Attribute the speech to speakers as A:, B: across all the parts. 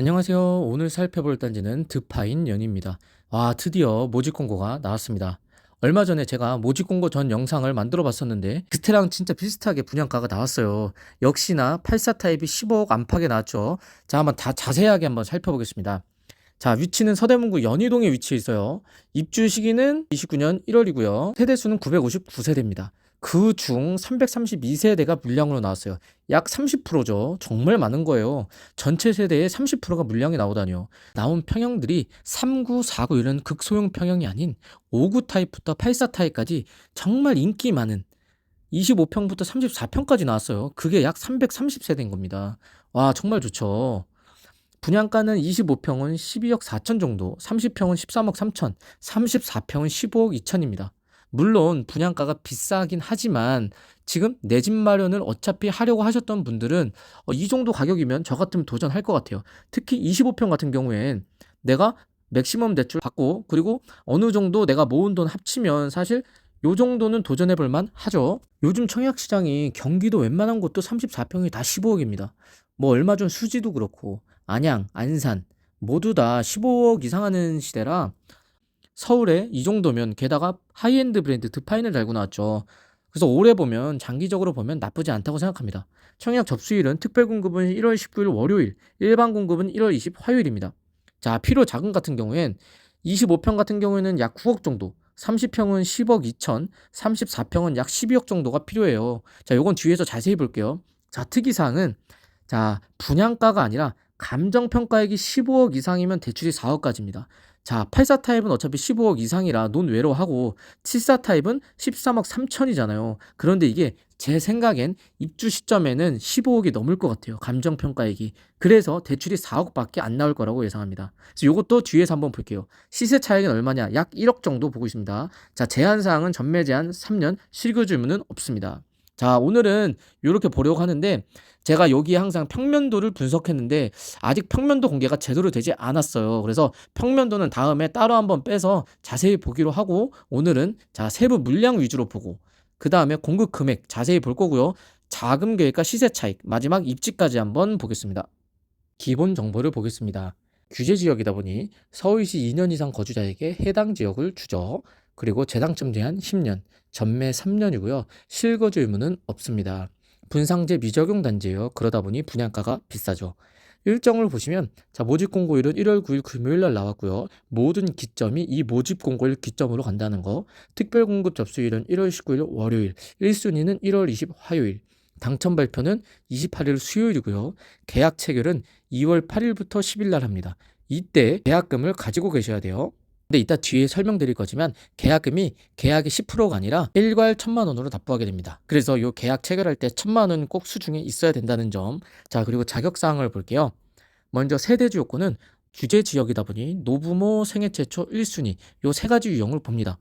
A: 안녕하세요. 오늘 살펴볼 단지는 드파인 연입니다. 드디어 모집 공고가 나왔습니다. 얼마 전에 제가 모집 공고 전 영상을 만들어 봤었는데 그때랑 진짜 비슷하게 분양가가 나왔어요. 역시나 84 타입이 15억 안팎에 나왔죠. 자, 한번 다 자세하게 한번 살펴보겠습니다. 자, 위치는 서대문구 연희동에 위치해 있어요. 입주 시기는 29년 1월이고요. 세대수는 959세대입니다. 그 중 332세대가 물량으로 나왔어요. 약 30%죠. 정말 많은 거예요. 전체 세대의 30%가 물량이 나오다니요. 나온 평형들이 39, 49 이런 극소형 평형이 아닌 59 타입부터 84 타입까지 정말 인기 많은 25평부터 34평까지 나왔어요. 그게 약 330세대인 겁니다. 와, 정말 좋죠. 분양가는 25평은 12억 4천 정도, 30평은 13억 3천, 34평은 15억 2천입니다. 물론 분양가가 비싸긴 하지만 지금 내 집 마련을 어차피 하려고 하셨던 분들은 이 정도 가격이면 저 같으면 도전할 것 같아요. 특히 25평 같은 경우엔 내가 맥시멈 대출 받고 그리고 어느 정도 내가 모은 돈 합치면 사실 요 정도는 도전해 볼 만 하죠. 요즘 청약 시장이 경기도 웬만한 곳도 34평이 다 15억입니다. 뭐 얼마 전 수지도 그렇고 안양, 안산 모두 다 15억 이상 하는 시대라 서울에 이 정도면 게다가 하이엔드 브랜드 드파인을 달고 나왔죠. 그래서 올해 보면 장기적으로 보면 나쁘지 않다고 생각합니다. 청약 접수일은 특별 공급은 1월 19일 월요일, 일반 공급은 1월 20 화요일입니다. 자, 필요 자금 같은 경우엔 25평 같은 경우에는 약 9억 정도, 30평은 10억 2천, 34평은 약 12억 정도가 필요해요. 자, 요건 뒤에서 자세히 볼게요. 자, 특이사항은 자, 분양가가 아니라 감정평가액이 15억 이상이면 대출이 4억까지입니다. 자, 84 타입은 어차피 15억 이상이라 논외로 하고 74 타입은 13억 3천이잖아요. 그런데 이게 제 생각엔 입주 시점에는 15억이 넘을 것 같아요. 감정평가액이. 그래서 대출이 4억밖에 안 나올 거라고 예상합니다. 그래서 이것도 뒤에서 한번 볼게요. 시세 차익은 얼마냐? 약 1억 정도 보고 있습니다. 자, 제한사항은 전매 제한 3년, 실거주 의무는 없습니다. 자, 오늘은 이렇게 보려고 하는데 제가 여기에 항상 평면도를 분석했는데 아직 평면도 공개가 제대로 되지 않았어요. 그래서 평면도는 다음에 따로 한번 빼서 자세히 보기로 하고 오늘은 자, 세부 물량 위주로 보고 그 다음에 공급 금액 자세히 볼 거고요. 자금 계획과 시세 차익, 마지막 입지까지 한번 보겠습니다. 기본 정보를 보겠습니다. 규제 지역이다 보니 서울시 2년 이상 거주자에게 해당 지역을 주죠. 그리고 재당첨 제한 10년, 전매 3년이고요. 실거주 의무는 없습니다. 분상제 미적용 단지예요. 그러다 보니 분양가가 비싸죠. 일정을 보시면 자, 모집 공고일은 1월 9일 금요일 날 나왔고요. 모든 기점이 이 모집 공고일 기점으로 간다는 거. 특별 공급 접수일은 1월 19일 월요일, 1순위는 1월 20 화요일. 당첨 발표는 28일 수요일이고요. 계약 체결은 2월 8일부터 10일 날 합니다. 이때 계약금을 가지고 계셔야 돼요. 근데 이따 뒤에 설명드릴 거지만 계약금이 계약의 10%가 아니라 일괄 1,000만 원으로 납부하게 됩니다. 그래서 이 계약 체결할 때 1,000만 원 꼭 수중에 있어야 된다는 점. 자, 그리고 자격사항을 볼게요. 먼저 세대주 요건은 규제 지역이다 보니 노부모 생애 최초 1순위 요 세 가지 유형을 봅니다.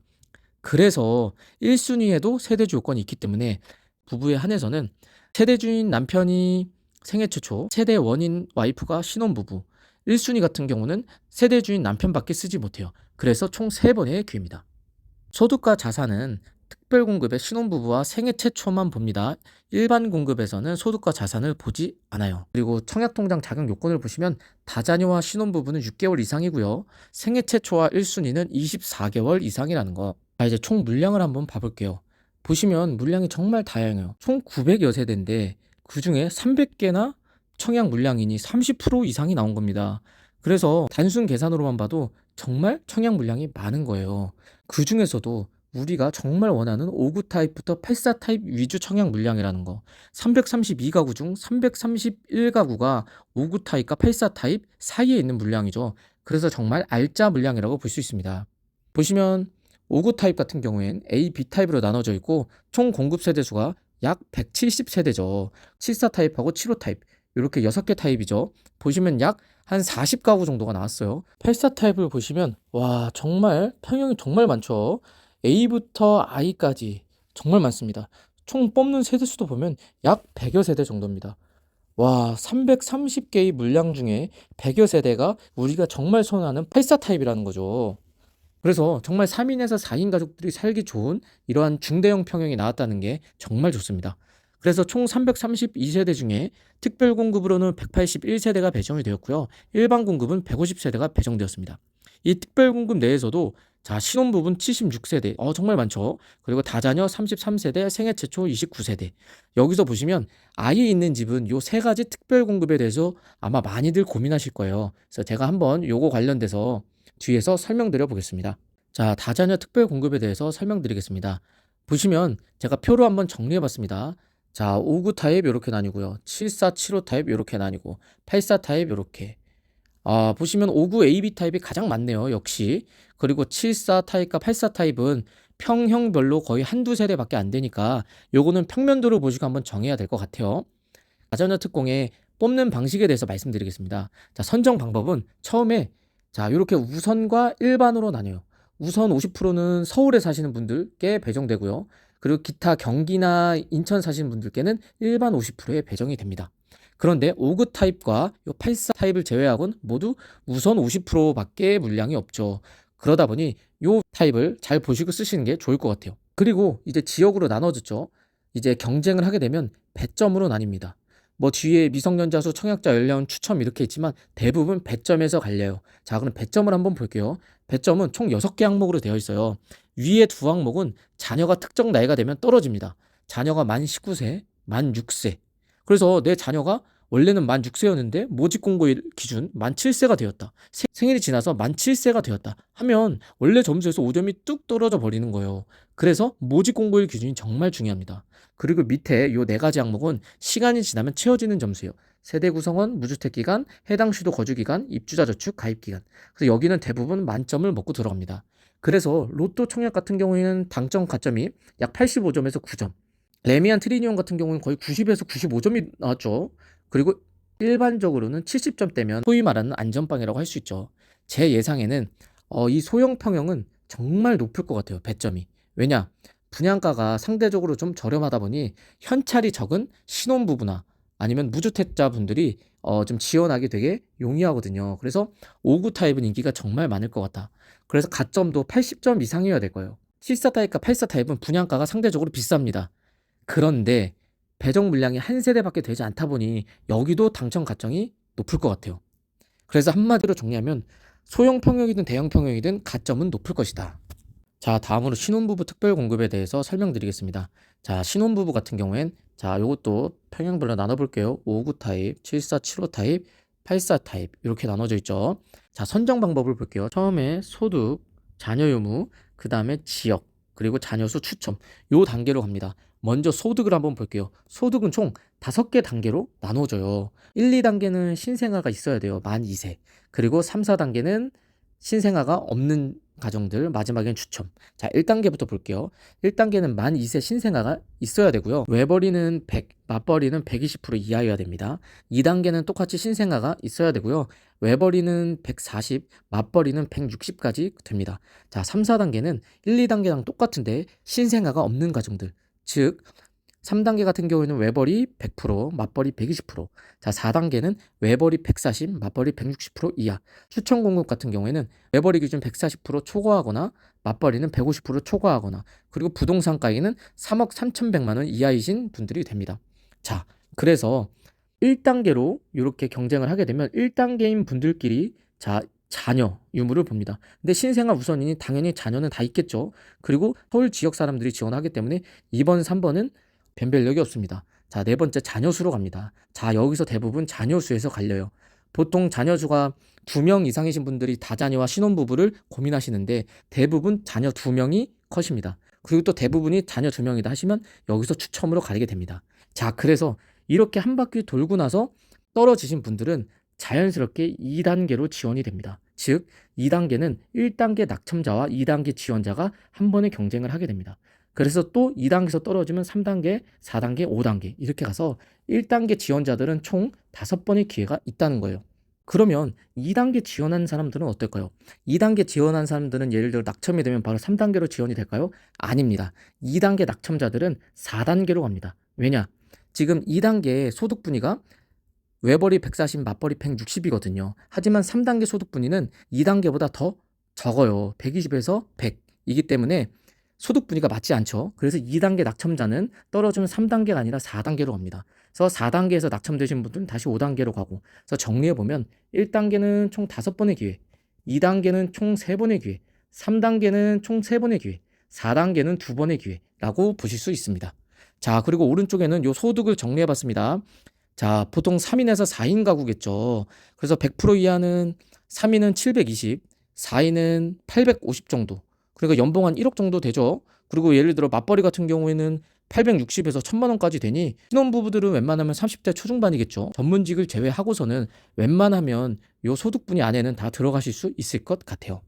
A: 그래서 1순위에도 세대주 요건이 있기 때문에 부부에 한해서는 세대주인 남편이 생애 최초, 세대 원인 와이프가 신혼부부, 1순위 같은 경우는 세대주인 남편밖에 쓰지 못해요. 그래서 총 3번의 기회입니다. 소득과 자산은 특별 공급의 신혼부부와 생애 최초만 봅니다. 일반 공급에서는 소득과 자산을 보지 않아요. 그리고 청약통장 자격 요건을 보시면 다자녀와 신혼부부는 6개월 이상이고요. 생애 최초와 1순위는 24개월 이상이라는 거. 자, 이제 총 물량을 한번 봐볼게요. 보시면 물량이 정말 다양해요. 총 900여 세대인데 그 중에 300개나 청약 물량이니 30% 이상이 나온 겁니다. 그래서 단순 계산으로만 봐도 정말 청약 물량이 많은 거예요. 그 중에서도 우리가 정말 원하는 59 타입부터 84 타입 위주 청약 물량이라는 거. 332가구 중 331가구가 59 타입과 84 타입 사이에 있는 물량이죠. 그래서 정말 알짜 물량이라고 볼 수 있습니다. 보시면 59 타입 같은 경우엔 A, B 타입으로 나눠져 있고 총 공급 세대수가 약 170세대죠. 74 타입하고 75 타입 이렇게 6개 타입이죠. 보시면 약 한 40가구 정도가 나왔어요. 84 타입을 보시면 와, 정말 평형이 정말 많죠. A부터 I까지 정말 많습니다. 총 뽑는 세대수도 보면 약 100여 세대 정도입니다. 와, 330개의 물량 중에 100여 세대가 우리가 정말 선호하는 84 타입이라는 거죠. 그래서 정말 3인에서 4인 가족들이 살기 좋은 이러한 중대형 평형이 나왔다는 게 정말 좋습니다. 그래서 총 332세대 중에 특별 공급으로는 181세대가 배정이 되었고요. 일반 공급은 150세대가 배정되었습니다. 이 특별 공급 내에서도 자, 신혼부부는 76세대. 정말 많죠. 그리고 다자녀 33세대, 생애 최초 29세대. 여기서 보시면 아이 있는 집은 요 세 가지 특별 공급에 대해서 아마 많이들 고민하실 거예요. 그래서 제가 한번 요거 관련돼서 뒤에서 설명드려 보겠습니다. 자, 다자녀 특별 공급에 대해서 설명드리겠습니다. 보시면 제가 표로 한번 정리해 봤습니다. 자, 59 타입 요렇게 나뉘고요. 74, 75 타입 요렇게 나뉘고 84 타입 요렇게. 보시면 59 AB 타입이 가장 많네요. 역시. 그리고 74 타입과 84 타입은 평형별로 거의 한두 세대밖에 안 되니까 요거는 평면도를 보시고 한번 정해야 될 것 같아요. 다자녀 특공의 뽑는 방식에 대해서 말씀드리겠습니다. 자, 선정 방법은 처음에 자, 요렇게 우선과 일반으로 나뉘어요. 우선 50%는 서울에 사시는 분들께 배정되고요. 그리고 기타 경기나 인천 사시는 분들께는 일반 50%에 배정이 됩니다. 그런데 59 타입과 84 타입을 제외하고는 모두 우선 50%밖에 물량이 없죠. 그러다 보니 요 타입을 잘 보시고 쓰시는 게 좋을 것 같아요. 그리고 이제 지역으로 나눠졌죠. 이제 경쟁을 하게 되면 배점으로 나뉩니다. 뭐 뒤에 미성년자 수, 청약자 연령, 추첨 이렇게 있지만 대부분 배점에서 갈려요. 자, 그럼 배점을 한번 볼게요. 배점은 총 6개 항목으로 되어 있어요. 위에 두 항목은 자녀가 특정 나이가 되면 떨어집니다. 자녀가 만 19세, 만 6세. 그래서 내 자녀가 원래는 만 6세였는데 모집 공고일 기준 만 7세가 되었다. 생일이 지나서 만 7세가 되었다 하면 원래 점수에서 5점이 뚝 떨어져 버리는 거예요. 그래서 모집 공고일 기준이 정말 중요합니다. 그리고 밑에 요 네 가지 항목은 시간이 지나면 채워지는 점수예요. 세대 구성원, 무주택 기간, 해당 시도 거주 기간, 입주자 저축, 가입 기간. 그래서 여기는 대부분 만점을 먹고 들어갑니다. 그래서 로또 청약 같은 경우에는 당점 가점이 약 85점에서 9점. 레미안 트리니온 같은 경우는 거의 90에서 95점이 나왔죠. 그리고 일반적으로는 70점대면 소위 말하는 안전빵이라고 할 수 있죠. 제 예상에는 이 소형 평형은 정말 높을 것 같아요. 배점이. 왜냐? 분양가가 상대적으로 좀 저렴하다 보니 현찰이 적은 신혼부부나 아니면 무주택자 분들이 좀 지원하기 되게 용이하거든요. 그래서 59 타입은 인기가 정말 많을 것 같다. 그래서 가점도 80점 이상이어야 될 거예요. 74 타입과 84 타입은 분양가가 상대적으로 비쌉니다. 그런데 배정 물량이 한 세대밖에 되지 않다 보니 여기도 당첨 가점이 높을 것 같아요. 그래서 한마디로 정리하면 소형 평형이든 대형 평형이든 가점은 높을 것이다. 자, 다음으로 신혼부부 특별 공급에 대해서 설명드리겠습니다. 자, 신혼부부 같은 경우엔 자, 요것도 평형별로 나눠볼게요. 59 타입, 74, 75 타입, 84 타입 이렇게 나눠져 있죠. 자, 선정 방법을 볼게요. 처음에 소득, 자녀 유무, 그 다음에 지역, 그리고 자녀 수 추첨 요 단계로 갑니다. 먼저 소득을 한번 볼게요. 소득은 총 5개 단계로 나눠져요. 1, 2단계는 신생아가 있어야 돼요. 만 2세. 그리고 3, 4단계는 신생아가 없는 가정들, 마지막엔 추첨. 자, 1단계부터 볼게요. 1단계는 만 2세 신생아가 있어야 되고요. 외벌이는 100, 맞벌이는 120% 이하여야 됩니다. 2단계는 똑같이 신생아가 있어야 되고요. 외벌이는 140, 맞벌이는 160까지 됩니다. 자, 3, 4단계는 1, 2단계랑 똑같은데 신생아가 없는 가정들. 즉 3단계 같은 경우에는 외벌이 100%, 맞벌이 120%. 자, 4단계는 외벌이 140, 맞벌이 160% 이하. 추천 공급 같은 경우에는 외벌이 기준 140% 초과하거나 맞벌이는 150% 초과하거나 그리고 부동산 가액은 3억 3,100만 원 이하이신 분들이 됩니다. 자, 그래서 1단계로 이렇게 경쟁을 하게 되면 1단계인 분들끼리 자, 자녀 유무를 봅니다. 근데 신생아 우선이니 당연히 자녀는 다 있겠죠. 그리고 서울 지역 사람들이 지원하기 때문에 2번, 3번은 변별력이 없습니다. 자, 네 번째 자녀 수로 갑니다. 자, 여기서 대부분 자녀 수에서 갈려요. 보통 자녀 수가 2명 이상이신 분들이 다자녀와 신혼부부를 고민하시는데 대부분 자녀 2명이 컷입니다. 그리고 또 대부분이 자녀 2명이다 하시면 여기서 추첨으로 가게 됩니다. 자, 그래서 이렇게 한 바퀴 돌고 나서 떨어지신 분들은 자연스럽게 2단계로 지원이 됩니다. 즉 2단계는 1단계 낙첨자와 2단계 지원자가 한 번에 경쟁을 하게 됩니다. 그래서 또 2단계에서 떨어지면 3단계, 4단계, 5단계 이렇게 가서 1단계 지원자들은 총 5번의 기회가 있다는 거예요. 그러면 2단계 지원한 사람들은 어떨까요? 2단계 지원한 사람들은 예를 들어 낙첨이 되면 바로 3단계로 지원이 될까요? 아닙니다. 2단계 낙첨자들은 4단계로 갑니다. 왜냐? 지금 2단계 소득 분위가 외벌이 140, 맞벌이 160이거든요. 하지만 3단계 소득 분위는 2단계보다 더 적어요. 120에서 100이기 때문에 소득 분위가 맞지 않죠. 그래서 2단계 낙첨자는 떨어지면 3단계가 아니라 4단계로 갑니다. 그래서 4단계에서 낙첨되신 분들은 다시 5단계로 가고. 그래서 정리해 보면 1단계는 총 5번의 기회, 2단계는 총 3번의 기회, 3단계는 총 3번의 기회, 4단계는 2번의 기회라고 보실 수 있습니다. 자, 그리고 오른쪽에는 요 소득을 정리해 봤습니다. 자, 보통 3인에서 4인 가구겠죠. 그래서 100% 이하는 3인은 720, 4인은 850 정도. 그리고 연봉 한 1억 정도 되죠. 그리고 예를 들어 맞벌이 같은 경우에는 860에서 1000만 원까지 되니 신혼부부들은 웬만하면 30대 초중반이겠죠. 전문직을 제외하고서는 웬만하면 요 소득분위 안에는 다 들어가실 수 있을 것 같아요.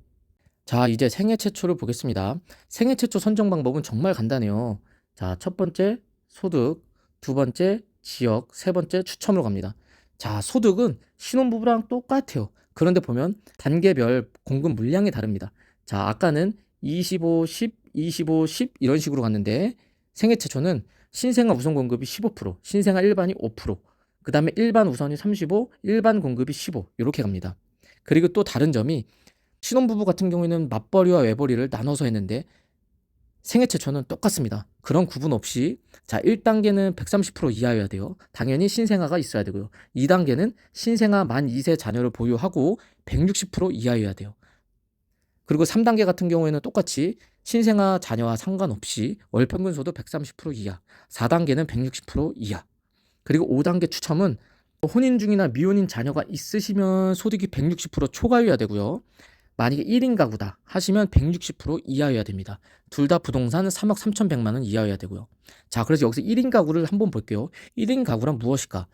A: 자, 이제 생애 최초를 보겠습니다. 생애 최초 선정 방법은 정말 간단해요. 자, 첫 번째 소득, 두 번째 지역, 세 번째 추첨으로 갑니다. 자, 소득은 신혼부부랑 똑같아요. 그런데 보면 단계별 공급 물량이 다릅니다. 자, 아까는 25, 10, 25, 10 이런 식으로 갔는데 생애 최초는 신생아 우선 공급이 15%, 신생아 일반이 5%, 그 다음에 일반 우선이 35, 일반 공급이 15 이렇게 갑니다. 그리고 또 다른 점이 신혼부부 같은 경우에는 맞벌이와 외벌이를 나눠서 했는데 생애 최초는 똑같습니다. 그런 구분 없이 자 1단계는 130% 이하여야 돼요. 당연히 신생아가 있어야 되고요. 2단계는 신생아 만 2세 자녀를 보유하고 160% 이하여야 돼요. 그리고 3단계 같은 경우에는 똑같이 신생아 자녀와 상관없이 월평균 소득 130% 이하, 4단계는 160% 이하. 그리고 5단계 추첨은 혼인 중이나 미혼인 자녀가 있으시면 소득이 160% 초과여야 되고요. 만약에 1인 가구다 하시면 160% 이하여야 됩니다. 둘 다 부동산 3억 3,100만 원 이하여야 되고요. 자, 그래서 여기서 1인 가구를 한번 볼게요. 1인 가구란 무엇일까?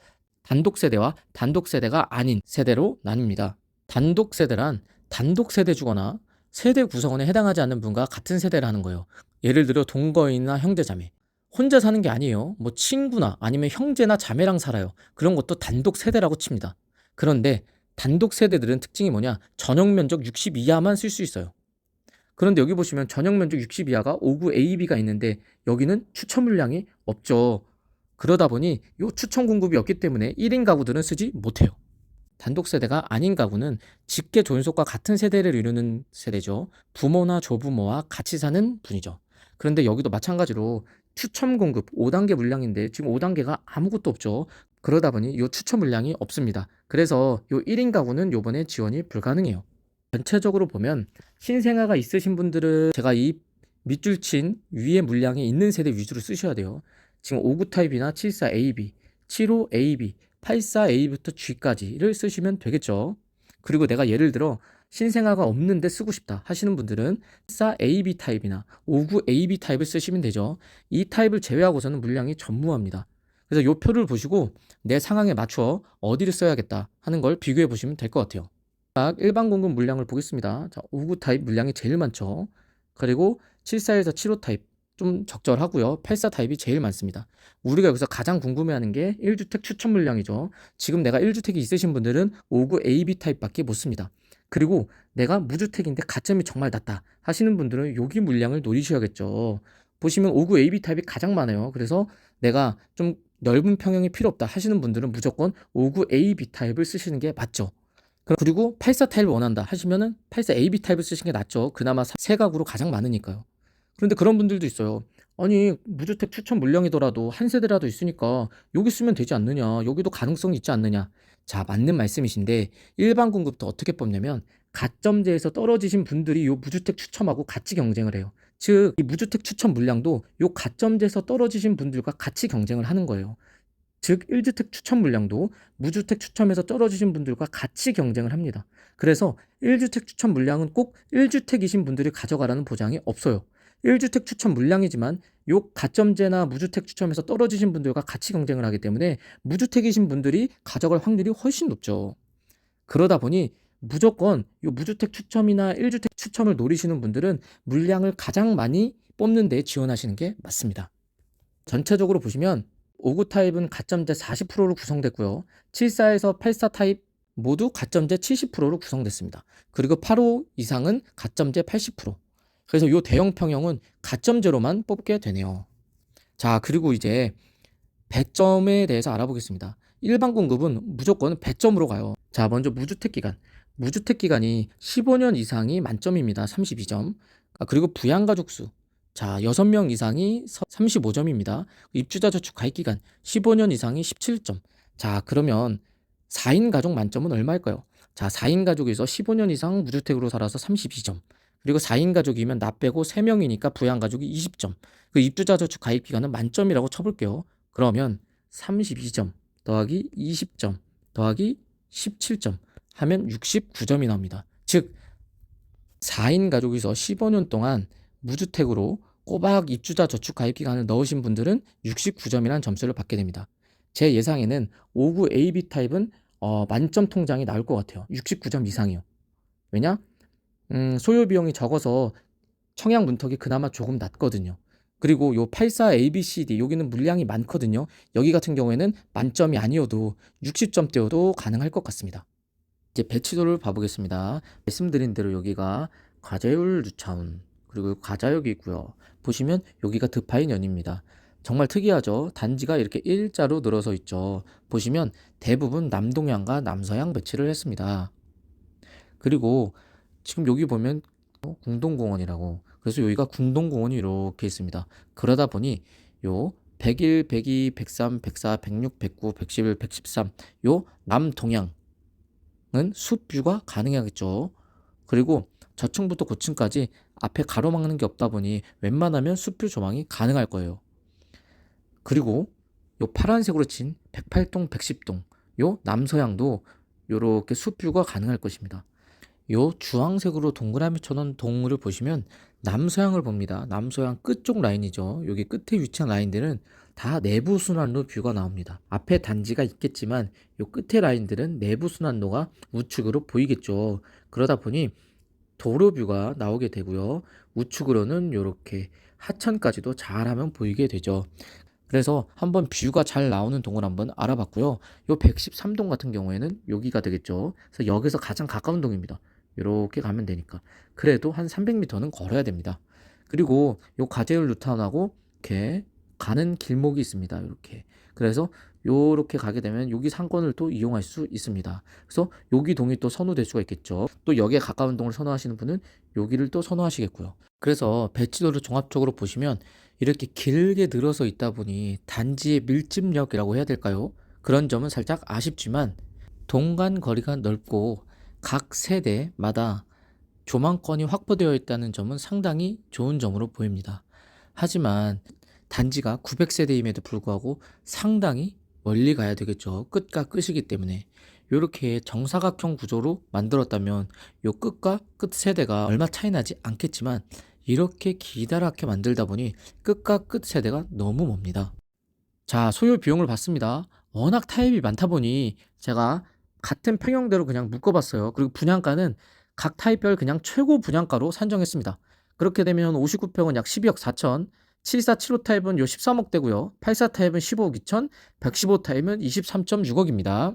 A: 단독 세대와 단독 세대가 아닌 세대로 나뉩니다. 단독 세대란 단독 세대주거나 세대 구성원에 해당하지 않는 분과 같은 세대를 하는 거예요. 예를 들어 동거인이나 형제자매. 혼자 사는 게 아니에요. 뭐 친구나 아니면 형제나 자매랑 살아요. 그런 것도 단독 세대라고 칩니다. 그런데 단독 세대들은 특징이 뭐냐? 전용 면적 60 이하만 쓸 수 있어요. 그런데 여기 보시면 전용 면적 60 이하가 5구 AB가 있는데 여기는 추첨 물량이 없죠. 그러다 보니 이 추첨 공급이 없기 때문에 1인 가구들은 쓰지 못해요. 단독 세대가 아닌 가구는 직계 존속과 같은 세대를 이루는 세대죠. 부모나 조부모와 같이 사는 분이죠. 그런데 여기도 마찬가지로 추첨 공급 5단계 물량인데 지금 5단계가 아무것도 없죠. 그러다 보니 이 추첨 물량이 없습니다. 그래서 이 1인 가구는 요번에 지원이 불가능해요. 전체적으로 보면 신생아가 있으신 분들은 제가 이 밑줄 친 위에 물량이 있는 세대 위주로 쓰셔야 돼요. 지금 59 타입이나 74AB, 75AB, 84A부터 G까지를 쓰시면 되겠죠. 그리고 내가 예를 들어 신생아가 없는데 쓰고 싶다 하시는 분들은 84AB 타입이나 59AB 타입을 쓰시면 되죠. 이 타입을 제외하고서는 물량이 전무합니다. 그래서 이 표를 보시고 내 상황에 맞춰 어디를 써야겠다 하는 걸 비교해 보시면 될 것 같아요. 일반 공급 물량을 보겠습니다. 자, 59 타입 물량이 제일 많죠. 그리고 74에서 75 타입 좀 적절하고요. 84 타입이 제일 많습니다. 우리가 여기서 가장 궁금해하는 게 1주택 추천 물량이죠. 지금 내가 1주택이 있으신 분들은 59 AB 타입밖에 못 씁니다. 그리고 내가 무주택인데 가점이 정말 낮다 하시는 분들은 여기 물량을 노리셔야겠죠. 보시면 59 AB 타입이 가장 많아요. 그래서 내가 좀 넓은 평형이 필요 없다 하시는 분들은 무조건 59 AB 타입을 쓰시는 게 맞죠. 그리고 84 타입을 원한다 하시면은 84 AB 타입을 쓰시는 게 낫죠. 그나마 세 가구로 가장 많으니까요. 그런데 그런 분들도 있어요. 아니 무주택 추천 물량이더라도 한 세대라도 있으니까 여기 쓰면 되지 않느냐. 여기도 가능성이 있지 않느냐. 자, 맞는 말씀이신데 일반 공급도 어떻게 뽑냐면 가점제에서 떨어지신 분들이 이 무주택 추첨하고 같이 경쟁을 해요. 즉 이 무주택 추첨 물량도 이 가점제에서 떨어지신 분들과 같이 경쟁을 하는 거예요. 즉 1주택 추첨 물량도 무주택 추첨에서 떨어지신 분들과 같이 경쟁을 합니다. 그래서 1주택 추첨 물량은 꼭 1주택이신 분들이 가져가라는 보장이 없어요. 1주택 추첨 물량이지만 요 가점제나 무주택 추첨에서 떨어지신 분들과 같이 경쟁을 하기 때문에 무주택이신 분들이 가져갈 확률이 훨씬 높죠. 그러다 보니 무조건 요 무주택 추첨이나 1주택 추첨을 노리시는 분들은 물량을 가장 많이 뽑는 데 지원하시는 게 맞습니다. 전체적으로 보시면 59 타입은 가점제 40%로 구성됐고요. 74에서 84 타입 모두 가점제 70%로 구성됐습니다. 그리고 85 이상은 가점제 80%. 그래서 이 대형 평형은 가점제로만 뽑게 되네요. 자, 그리고 이제 배점에 대해서 알아보겠습니다. 일반 공급은 무조건 배점으로 가요. 자, 먼저 무주택 기간. 무주택 기간이 15년 이상이 만점입니다. 32점. 그리고 부양가족 수. 자, 6명 이상이 35점입니다. 입주자 저축 가입 기간 15년 이상이 17점. 자, 그러면 4인 가족 만점은 얼마일까요? 자, 4인 가족에서 15년 이상 무주택으로 살아서 32점. 그리고 4인 가족이면 나 빼고 3명이니까 부양 가족이 20점. 그 입주자 저축 가입 기간은 만점이라고 쳐볼게요. 그러면 32점 더하기 20점 더하기 17점 하면 69점이 나옵니다. 즉 4인 가족에서 15년 동안 무주택으로 꼬박 입주자 저축 가입 기간을 넣으신 분들은 69점이라는 점수를 받게 됩니다. 제 예상에는 59 AB 타입은 만점 통장이 나올 것 같아요. 69점 이상이요. 왜냐? 소요 비용이 적어서 청약 문턱이 그나마 조금 낮거든요. 그리고 요 84 ABCD 여기는 물량이 많거든요. 여기 같은 경우에는 만점이 아니어도 60점대여도 가능할 것 같습니다. 이제 배치도를 봐보겠습니다. 말씀드린 대로 여기가 과자율 뉴타운 그리고 과자역이 있고요. 보시면 여기가 드파인 연입니다. 정말 특이하죠. 단지가 이렇게 일자로 늘어서 있죠. 보시면 대부분 남동향과 남서향 배치를 했습니다. 그리고 지금 여기 보면 궁동공원이라고, 그래서 여기가 궁동공원이 이렇게 있습니다. 그러다 보니 요 101, 102, 103, 104, 106, 109, 111, 113 요 남동향 숲뷰가 가능하겠죠. 그리고 저층부터 고층까지 앞에 가로막는 게 없다 보니 웬만하면 숲뷰 조망이 가능할 거예요. 그리고 요 파란색으로 친 108동, 110동 요 남서향도 요렇게 숲뷰가 가능할 것입니다. 요 주황색으로 동그라미 쳐놓은 동을 보시면 남서향을 봅니다. 남서향 끝쪽 라인이죠. 여기 끝에 위치한 라인들은 다 내부 순환로 뷰가 나옵니다. 앞에 단지가 있겠지만 요 끝에 라인들은 내부 순환로가 우측으로 보이겠죠. 그러다 보니 도로 뷰가 나오게 되고요. 우측으로는 이렇게 하천까지도 잘하면 보이게 되죠. 그래서 한번 뷰가 잘 나오는 동을 한번 알아봤고요. 요 113동 같은 경우에는 여기가 되겠죠. 그래서 여기서 가장 가까운 동입니다. 이렇게 가면 되니까. 그래도 한 300m는 걸어야 됩니다. 그리고 요 가재율 뉴타운하고 이렇게 가는 길목이 있습니다. 이렇게. 그래서 요렇게 가게 되면 여기 상권을 또 이용할 수 있습니다. 그래서 여기 동이 또 선호될 수가 있겠죠. 또 여기에 가까운 동을 선호하시는 분은 여기를 또 선호하시겠고요. 그래서 배치도를 종합적으로 보시면 이렇게 길게 늘어서 있다 보니 단지의 밀집력이라고 해야 될까요? 그런 점은 살짝 아쉽지만 동간 거리가 넓고 각 세대마다 조망권이 확보되어 있다는 점은 상당히 좋은 점으로 보입니다. 하지만 단지가 900세대임에도 불구하고 상당히 멀리 가야 되겠죠. 끝과 끝이기 때문에. 이렇게 정사각형 구조로 만들었다면 요 끝과 끝 세대가 얼마 차이 나지 않겠지만 이렇게 기다랗게 만들다 보니 끝과 끝 세대가 너무 멉니다. 자, 소요 비용을 봤습니다. 워낙 타입이 많다 보니 제가 같은 평형대로 그냥 묶어봤어요. 그리고 분양가는 각 타입별 그냥 최고 분양가로 산정했습니다. 그렇게 되면 59평은 약 12억 4천, 74, 75 타입은 요 13억 대고요. 84 타입은 15억 2천, 115 타입은 23.6억입니다.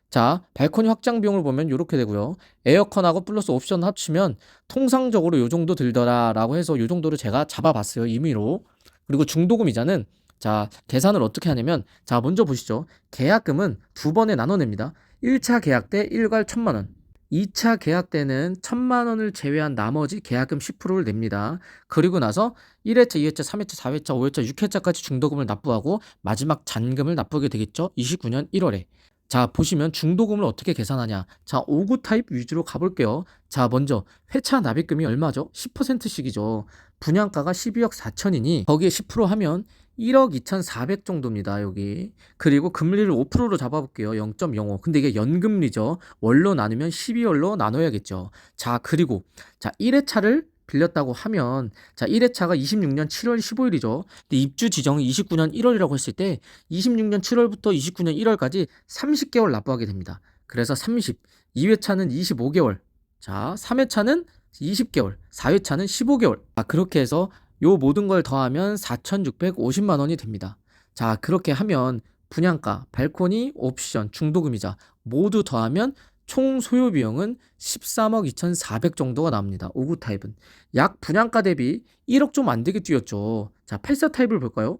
A: 자, 발코니 확장 비용을 보면 이렇게 되고요. 에어컨하고 플러스 옵션 합치면 통상적으로 요 정도 들더라라고 해서 요 정도를 제가 잡아봤어요. 임의로. 그리고 중도금 이자는 자, 계산을 어떻게 하냐면 자, 먼저 보시죠. 계약금은 두 번에 나눠냅니다. 1차 계약 때 일괄 1,000만 원. 2차 계약 때는 1,000만 원을 제외한 나머지 계약금 10%를 냅니다. 그리고 나서 1회차, 2회차, 3회차, 4회차, 5회차, 6회차까지 중도금을 납부하고 마지막 잔금을 납부하게 되겠죠. 29년 1월에. 자, 보시면 중도금을 어떻게 계산하냐. 자, 5구 타입 위주로 가볼게요. 자, 먼저 회차 납입금이 얼마죠? 10%씩이죠. 분양가가 12억 4천이니 거기에 10% 하면 1억 2,400 정도입니다. 여기. 그리고 금리를 5%로 잡아볼게요. 0.05. 근데 이게 연금리죠. 월로 나누면 12월로 나눠야겠죠. 자, 그리고 자, 1회차를 빌렸다고 하면 자, 1회차가 26년 7월 15일이죠. 근데 입주 지정이 29년 1월이라고 했을 때 26년 7월부터 29년 1월까지 30개월 납부하게 됩니다. 그래서 30. 2회차는 25개월. 자, 3회차는 20개월. 4회차는 15개월. 아, 그렇게 해서 요 모든 걸 더하면 4,650만 원이 됩니다. 자, 그렇게 하면 분양가, 발코니, 옵션, 중도금이자 모두 더하면 총 소요 비용은 13억 2,400 정도가 나옵니다. 5구 타입은. 약 분양가 대비 1억 좀 안 되게 뛰었죠. 자, 84 타입을 볼까요?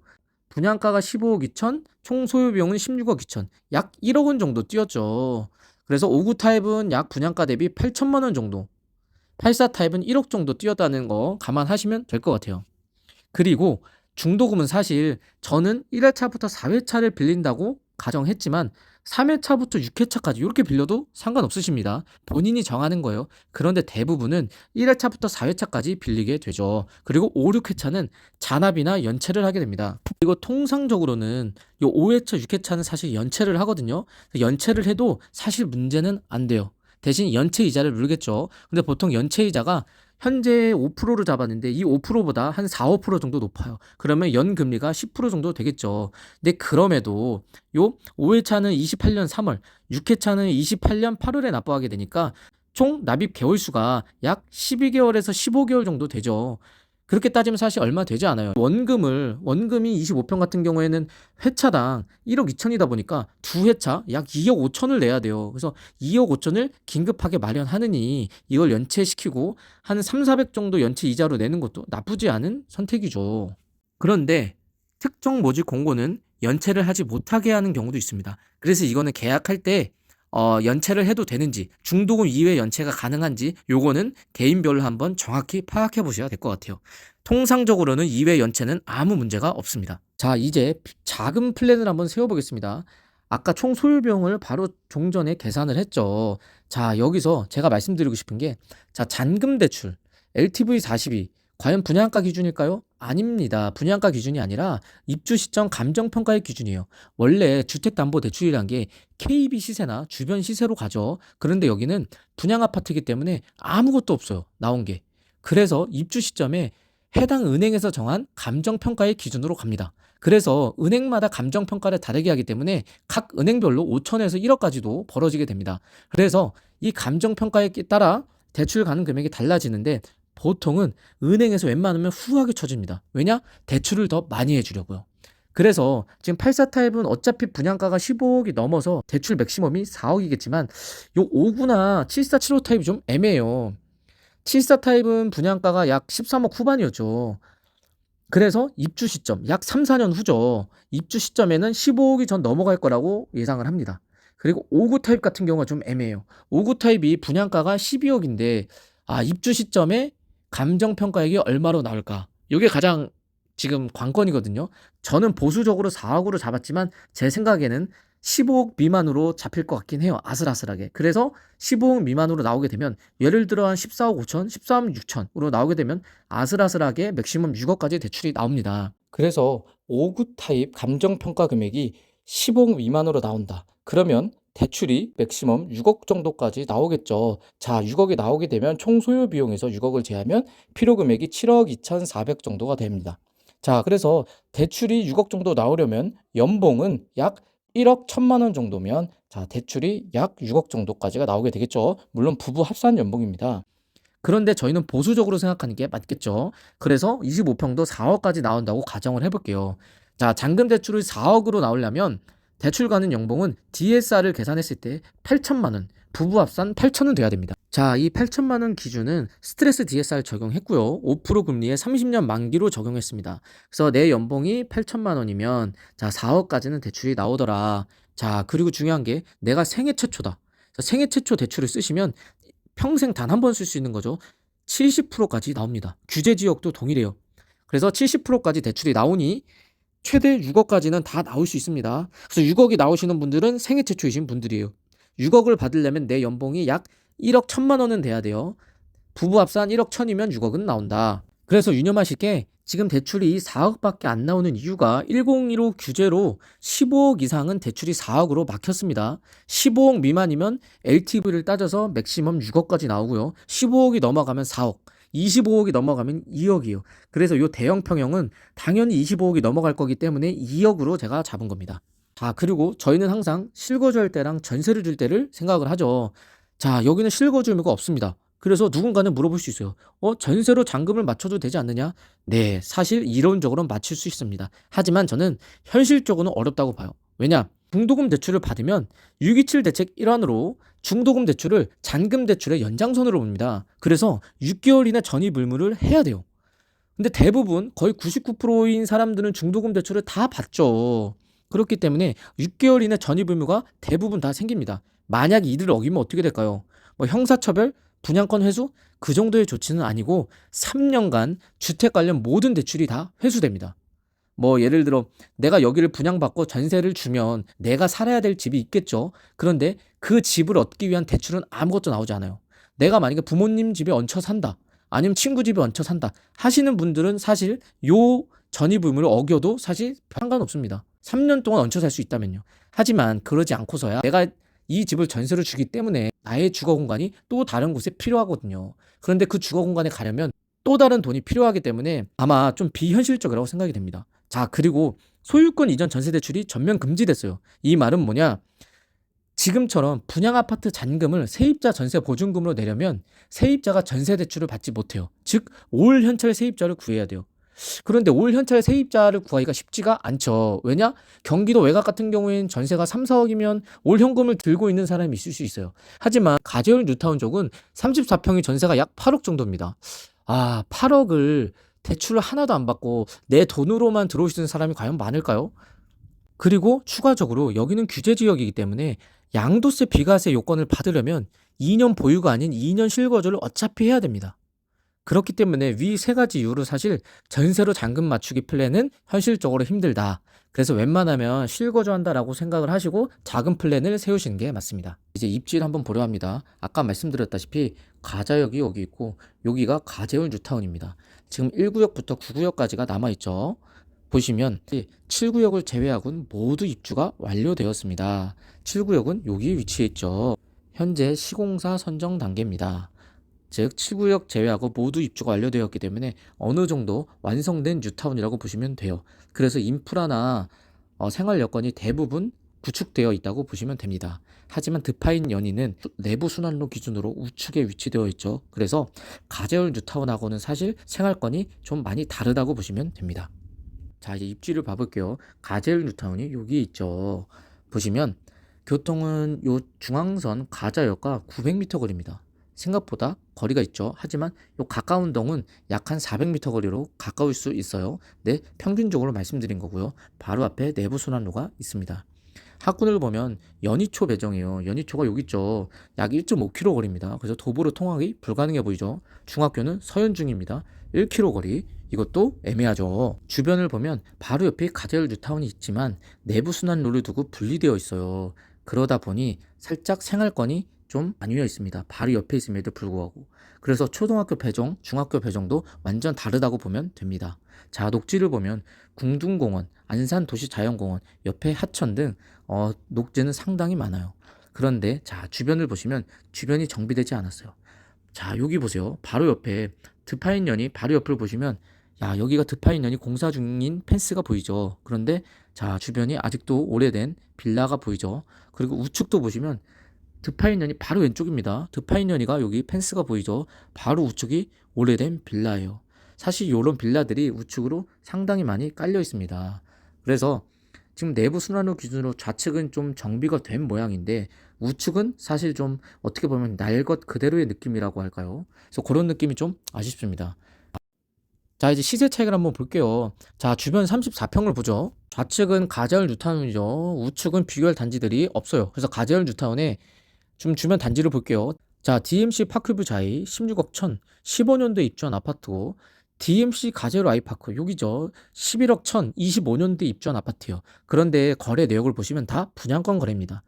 A: 분양가가 15억 2천, 총 소요 비용은 16억 2천. 약 1억 원 정도 뛰었죠. 그래서 5구 타입은 약 분양가 대비 8천만 원 정도. 84 타입은 1억 정도 뛰었다는 거 감안하시면 될 것 같아요. 그리고 중도금은 사실 저는 1회차부터 4회차를 빌린다고 가정했지만 3회차부터 6회차까지 이렇게 빌려도 상관없으십니다. 본인이 정하는 거예요. 그런데 대부분은 1회차부터 4회차까지 빌리게 되죠. 그리고 5, 6회차는 잔압이나 연체를 하게 됩니다. 그리고 통상적으로는 이 5회차, 6회차는 사실 연체를 하거든요. 연체를 해도 사실 문제는 안 돼요. 대신 연체 이자를 물겠죠. 근데 보통 연체 이자가 현재 5%로 잡았는데 이 5%보다 한 4, 5% 정도 높아요. 그러면 연금리가 10% 정도 되겠죠. 근데 그럼에도 요 5회차는 28년 3월, 6회차는 28년 8월에 납부하게 되니까 총 납입 개월 수가 약 12개월에서 15개월 정도 되죠. 그렇게 따지면 사실 얼마 되지 않아요. 원금이 25평 같은 경우에는 회차당 1억 2천이다 보니까 두 회차 약 2억 5천을 내야 돼요. 그래서 2억 5천을 긴급하게 마련하느니 이걸 연체시키고 한 3, 400 정도 연체 이자로 내는 것도 나쁘지 않은 선택이죠. 그런데 특정 모집 공고는 연체를 하지 못하게 하는 경우도 있습니다. 그래서 이거는 계약할 때 연체를 해도 되는지, 중도금 이외 연체가 가능한지 요거는 개인별로 한번 정확히 파악해 보셔야 될 것 같아요. 통상적으로는 이외 연체는 아무 문제가 없습니다. 자, 이제 자금 플랜을 한번 세워보겠습니다. 아까 총 소유 비용을 바로 종전에 계산을 했죠. 자, 여기서 제가 말씀드리고 싶은 게, 자, 잔금 대출, LTV 42, 과연 분양가 기준일까요? 아닙니다. 분양가 기준이 아니라 입주 시점 감정평가의 기준이에요. 원래 주택담보대출이란 게 KB 시세나 주변 시세로 가죠. 그런데 여기는 분양 아파트이기 때문에 아무것도 없어요. 나온 게. 그래서 입주 시점에 해당 은행에서 정한 감정평가의 기준으로 갑니다. 그래서 은행마다 감정평가를 다르게 하기 때문에 각 은행별로 5천에서 1억까지도 벌어지게 됩니다. 그래서 이 감정평가에 따라 대출 가능 금액이 달라지는데 보통은 은행에서 웬만하면 후하게 쳐줍니다. 왜냐? 대출을 더 많이 해주려고요. 그래서 지금 84 타입은 어차피 분양가가 15억이 넘어서 대출 맥시멈이 4억이겠지만 요 5구나 74, 75 타입이 좀 애매해요. 74 타입은 분양가가 약 13억 후반이었죠. 그래서 입주 시점 약 3, 4년 후죠. 입주 시점에는 15억이 전 넘어갈 거라고 예상을 합니다. 그리고 59 타입 같은 경우가 좀 애매해요. 59 타입이 분양가가 12억인데 입주 시점에 감정평가액이 얼마로 나올까? 이게 가장 지금 관건이거든요. 저는 보수적으로 4억으로 잡았지만 제 생각에는 15억 미만으로 잡힐 것 같긴 해요. 아슬아슬하게. 그래서 15억 미만으로 나오게 되면 예를 들어 한 14억 5천, 13억 6천으로 나오게 되면 아슬아슬하게 맥시멈 6억까지 대출이 나옵니다. 그래서 5구 타입 감정평가 금액이 15억 미만으로 나온다. 그러면 대출이 맥시멈 6억 정도까지 나오겠죠. 자, 6억이 나오게 되면 총 소요 비용에서 6억을 제하면 필요 금액이 7억 2,400 정도가 됩니다. 자, 그래서 대출이 6억 정도 나오려면 연봉은 약 1억 1천만 원 정도면 자, 대출이 약 6억 정도까지가 나오게 되겠죠. 물론 부부 합산 연봉입니다. 그런데 저희는 보수적으로 생각하는 게 맞겠죠. 그래서 25평도 4억까지 나온다고 가정을 해볼게요. 자, 잔금 대출이 4억으로 나오려면 대출 가능 연봉은 DSR을 계산했을 때 8천만 원, 부부 합산 8천은 돼야 됩니다. 자, 이 8천만 원 기준은 스트레스 DSR 적용했고요. 5% 금리에 30년 만기로 적용했습니다. 그래서 내 연봉이 8천만 원이면 자, 4억까지는 대출이 나오더라. 자, 그리고 중요한 게 내가 생애 최초다. 자, 생애 최초 대출을 쓰시면 평생 단 한 번 쓸 수 있는 거죠. 70%까지 나옵니다. 규제 지역도 동일해요. 그래서 70%까지 대출이 나오니 최대 6억까지는 다 나올 수 있습니다. 그래서 6억이 나오시는 분들은 생애 최초이신 분들이에요. 6억을 받으려면 내 연봉이 약 1억 1천만 원은 돼야 돼요. 부부 합산 1억 1천이면 6억은 나온다. 그래서 유념하실 게 지금 대출이 4억밖에 안 나오는 이유가 1015 규제로 15억 이상은 대출이 4억으로 막혔습니다. 15억 미만이면 LTV를 따져서 맥시멈 6억까지 나오고요. 15억이 넘어가면 4억, 25억이 넘어가면 2억이에요. 그래서 이 대형 평형은 당연히 25억이 넘어갈 거기 때문에 2억으로 제가 잡은 겁니다. 자, 그리고 저희는 항상 실거주할 때랑 전세를 줄 때를 생각을 하죠. 자, 여기는 실거주 의무가 없습니다. 그래서 누군가는 물어볼 수 있어요. 전세로 잔금을 맞춰도 되지 않느냐? 네, 사실 이론적으로는 맞출 수 있습니다. 하지만 저는 현실적으로는 어렵다고 봐요. 왜냐? 중도금 대출을 받으면 627 대책 일환으로 중도금 대출을 잔금 대출의 연장선으로 봅니다. 그래서 6개월 이내 전입 의무를 해야 돼요. 근데 대부분 거의 99%인 사람들은 중도금 대출을 다 받죠. 그렇기 때문에 6개월 이내 전입 의무가 대부분 다 생깁니다. 만약 이를 어기면 어떻게 될까요? 뭐 형사처벌, 분양권 회수? 그 정도의 조치는 아니고 3년간 주택 관련 모든 대출이 다 회수됩니다. 뭐 예를 들어 내가 여기를 분양받고 전세를 주면 내가 살아야 될 집이 있겠죠. 그런데 그 집을 얻기 위한 대출은 아무것도 나오지 않아요. 내가 만약에 부모님 집에 얹혀 산다. 아니면 친구 집에 얹혀 산다. 하시는 분들은 사실 요 전입 의무를 어겨도 사실 상관없습니다. 3년 동안 얹혀 살 수 있다면요. 하지만 그러지 않고서야 내가 이 집을 전세로 주기 때문에 나의 주거 공간이 또 다른 곳에 필요하거든요. 그런데 그 주거 공간에 가려면 또 다른 돈이 필요하기 때문에 아마 좀 비현실적이라고 생각이 됩니다. 자, 그리고 소유권 이전 전세 대출이 전면 금지됐어요. 이 말은 뭐냐? 지금처럼 분양 아파트 잔금을 세입자 전세 보증금으로 내려면 세입자가 전세 대출을 받지 못해요. 즉, 올 현찰 세입자를 구해야 돼요. 그런데 올 현찰 세입자를 구하기가 쉽지가 않죠. 왜냐? 경기도 외곽 같은 경우에는 전세가 3, 4억이면 올 현금을 들고 있는 사람이 있을 수 있어요. 하지만 가재울 뉴타운 쪽은 34평의 전세가 약 8억 정도입니다. 아, 8억을 대출을 하나도 안 받고 내 돈으로만 들어오시는 사람이 과연 많을까요? 그리고 추가적으로 여기는 규제 지역이기 때문에 양도세 비과세 요건을 받으려면 2년 보유가 아닌 2년 실거주를 어차피 해야 됩니다. 그렇기 때문에 위 세 가지 이유로 사실 전세로 잔금 맞추기 플랜은 현실적으로 힘들다. 그래서 웬만하면 실거주한다라고 생각을 하시고 작은 플랜을 세우시는 게 맞습니다. 이제 입지를 한번 보려 합니다. 아까 말씀드렸다시피 가자역이 여기 있고 여기가 가재울 뉴타운입니다. 지금 1구역부터 9구역까지가 남아있죠. 보시면 7구역을 제외하고는 모두 입주가 완료되었습니다. 7구역은 여기 위치해 있죠. 현재 시공사 선정 단계입니다. 즉 7구역 제외하고 모두 입주가 완료되었기 때문에 어느 정도 완성된 뉴타운이라고 보시면 돼요. 그래서 인프라나 생활 여건이 대부분 구축되어 있다고 보시면 됩니다. 하지만 드파인 연희는 내부 순환로 기준으로 우측에 위치되어 있죠. 그래서 가재울 뉴타운하고는 사실 생활권이 좀 많이 다르다고 보시면 됩니다. 자, 이제 입지를 봐볼게요. 가재울 뉴타운이 여기 있죠. 보시면 교통은 요 중앙선 가자역과 900m 거리입니다. 생각보다 거리가 있죠. 하지만 요 가까운 동은 약 한 400m 거리로 가까울 수 있어요. 네, 평균적으로 말씀드린 거고요. 바로 앞에 내부 순환로가 있습니다. 학군을 보면 연희초 배정이에요. 연희초가 여기 있죠. 약 1.5km 거리입니다. 그래서 도보로 통학이 불가능해 보이죠. 중학교는 서현중입니다. 1km 거리. 이것도 애매하죠. 주변을 보면 바로 옆에 가재울 뉴타운이 있지만 내부 순환로를 두고 분리되어 있어요. 그러다 보니 살짝 생활권이 좀 나뉘어 있습니다. 바로 옆에 있음에도 불구하고. 그래서 초등학교 배정, 중학교 배정도 완전 다르다고 보면 됩니다. 자, 녹지를 보면 궁둥공원, 안산도시자연공원, 옆에 하천 등 녹지는 상당히 많아요. 그런데 자, 주변을 보시면 주변이 정비되지 않았어요. 자, 여기 보세요. 바로 옆에 드파인연이 바로 옆을 보시면 야, 여기가 드파인연이 공사 중인 펜스가 보이죠. 그런데 자, 주변이 아직도 오래된 빌라가 보이죠. 그리고 우측도 보시면 드파인연이 바로 왼쪽입니다. 드파인연이가 여기 펜스가 보이죠. 바로 우측이 오래된 빌라예요. 사실 이런 빌라들이 우측으로 상당히 많이 깔려 있습니다. 그래서 지금 내부 순환로 기준으로 좌측은 좀 정비가 된 모양인데 우측은 사실 좀 어떻게 보면 날 것 그대로의 느낌이라고 할까요? 그래서 그런 느낌이 좀 아쉽습니다. 자, 이제 시세 차익을 한번 볼게요. 자, 주변 34평을 보죠. 좌측은 가재울 뉴타운이죠. 우측은 비교할 단지들이 없어요. 그래서 가재울 뉴타운에 좀 주변 단지를 볼게요. 자, DMC 파크뷰 자이 16억 1천 15년도에 입주한 아파트고 DMC 가재울 아이파크 여기죠. 11억 1천 25년도에 입주한 아파트요. 그런데 거래 내역을 보시면 다 분양권 거래입니다.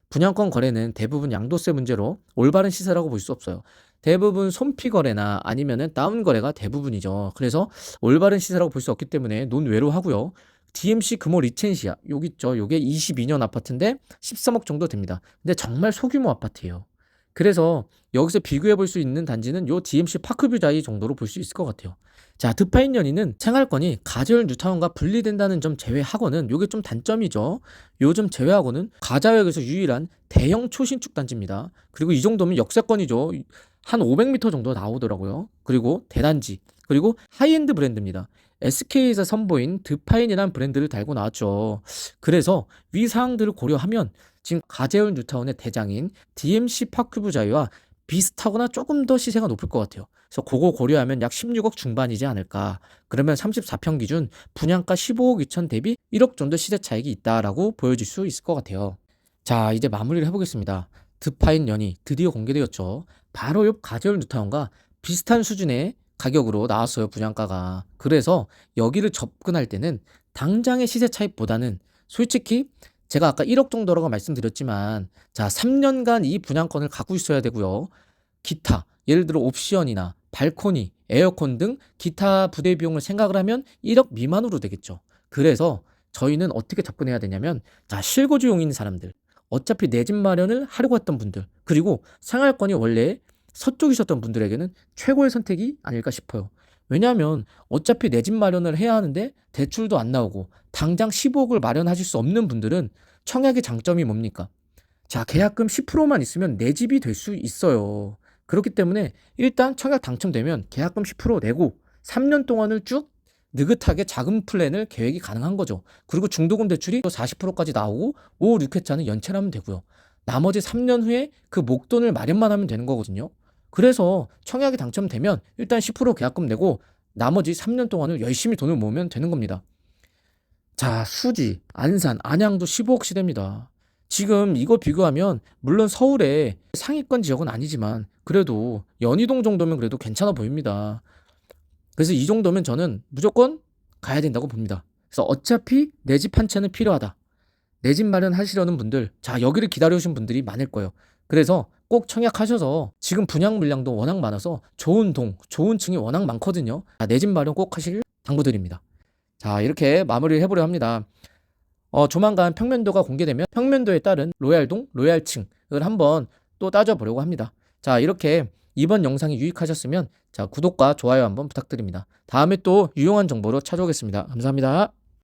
A: 분양권 거래는 대부분 양도세 문제로 올바른 시세라고 볼 수 없어요. 대부분 손피 거래나 아니면은 다운 거래가 대부분이죠. 그래서 올바른 시세라고 볼 수 없기 때문에 논외로 하고요. DMC 금호 리첸시아 여기 있죠. 요게 22년 아파트인데 13억 정도 됩니다. 근데 정말 소규모 아파트예요. 그래서 여기서 비교해 볼 수 있는 단지는 요 DMC 파크뷰자이 정도로 볼 수 있을 것 같아요. 자, 드파인 연희는 생활권이 가재울 뉴타운과 분리된다는 점 제외하고는 요게 좀 단점이죠. 요 점 제외하고는 가자역에서 유일한 대형 초신축 단지입니다. 그리고 이 정도면 역세권이죠. 한 500m 정도 나오더라고요. 그리고 대단지, 그리고 하이엔드 브랜드입니다. SK에서 선보인 드파인이라는 브랜드를 달고 나왔죠. 그래서 위 사항들을 고려하면 지금 가재울 뉴타운의 대장인 DMC 파크뷰 자이와 비슷하거나 조금 더 시세가 높을 것 같아요. 그래서 그거 고려하면 약 16억 중반이지 않을까. 그러면 34평 기준 분양가 15억 2천 대비 1억 정도 시세 차익이 있다라고 보여질 수 있을 것 같아요. 자, 이제 마무리를 해보겠습니다. 드파인 연이 드디어 공개되었죠. 바로 옆 가재울 뉴타운과 비슷한 수준의 가격으로 나왔어요, 분양가가. 그래서 여기를 접근할 때는 당장의 시세 차익보다는 솔직히 제가 아까 1억 정도라고 말씀드렸지만 자, 3년간 이 분양권을 갖고 있어야 되고요. 기타, 예를 들어 옵션이나 발코니, 에어컨 등 기타 부대 비용을 생각을 하면 1억 미만으로 되겠죠. 그래서 저희는 어떻게 접근해야 되냐면 자, 실거주용인 사람들, 어차피 내 집 마련을 하려고 했던 분들, 그리고 생활권이 원래 서쪽이셨던 분들에게는 최고의 선택이 아닐까 싶어요. 왜냐하면 어차피 내 집 마련을 해야 하는데 대출도 안 나오고 당장 15억을 마련하실 수 없는 분들은 청약의 장점이 뭡니까? 자, 계약금 10%만 있으면 내 집이 될 수 있어요. 그렇기 때문에 일단 청약 당첨되면 계약금 10% 내고 3년 동안을 쭉 느긋하게 자금 플랜을 계획이 가능한 거죠. 그리고 중도금 대출이 또 40%까지 나오고 5, 6회차는 연체를 하면 되고요. 나머지 3년 후에 그 목돈을 마련만 하면 되는 거거든요. 그래서 청약이 당첨되면 일단 10% 계약금 내고 나머지 3년 동안을 열심히 돈을 모으면 되는 겁니다. 자, 수지, 안산, 안양도 15억 시대입니다. 지금 이거 비교하면 물론 서울의 상위권 지역은 아니지만 그래도 연희동 정도면 그래도 괜찮아 보입니다. 그래서 이 정도면 저는 무조건 가야 된다고 봅니다. 그래서 어차피 내 집 한 채는 필요하다. 내 집 마련하시려는 분들, 자, 여기를 기다려오신 분들이 많을 거예요. 그래서 꼭 청약하셔서 지금 분양 물량도 워낙 많아서 좋은 동, 좋은 층이 워낙 많거든요. 내 집 마련 꼭 하시길 당부드립니다. 자, 이렇게 마무리를 해보려 합니다. 조만간 평면도가 공개되면 평면도에 따른 로얄동, 로얄층을 한번 또 따져보려고 합니다. 자, 이렇게 이번 영상이 유익하셨으면 자, 구독과 좋아요 한번 부탁드립니다. 다음에 또 유용한 정보로 찾아오겠습니다. 감사합니다.